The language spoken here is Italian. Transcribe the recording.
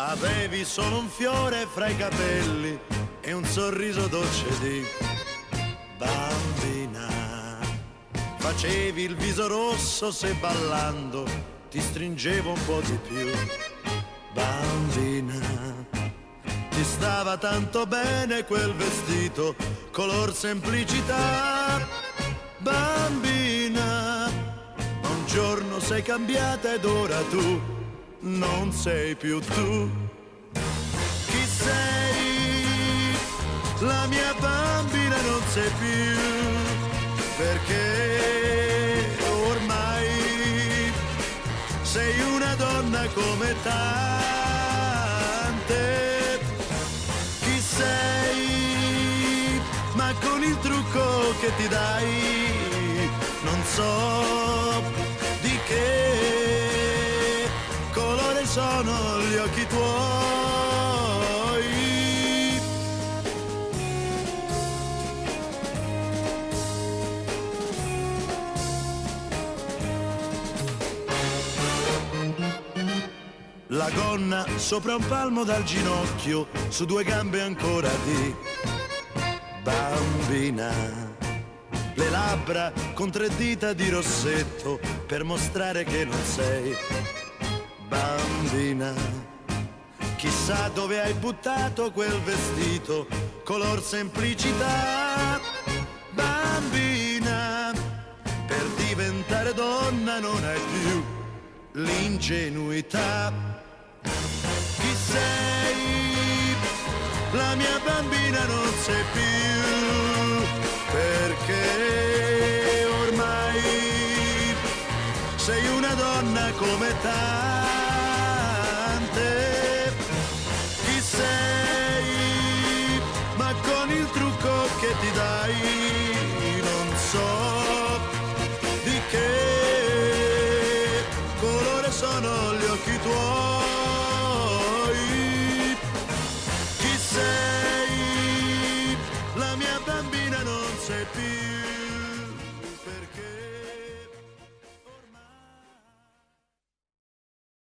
Avevi solo un fiore fra i capelli e un sorriso dolce di bambina. Facevi il viso rosso se ballando ti stringevo un po' di più. Bambina, ti stava tanto bene quel vestito, color semplicità. Bambina, ma un giorno sei cambiata ed ora tu non sei più tu. Chi sei? La mia bambina non sei più, perché ormai sei una donna come tante. Chi sei? Ma con il trucco che ti dai non so di che colore sono gli occhi tuoi. La gonna sopra un palmo dal ginocchio, su due gambe ancora di bambina. Le labbra con 3 dita di rossetto per mostrare che non sei bambina. Chissà dove hai buttato quel vestito, color semplicità. Bambina, per diventare donna non hai più l'ingenuità. Chi sei? La mia bambina non sei più, perché ormai sei una donna come tante.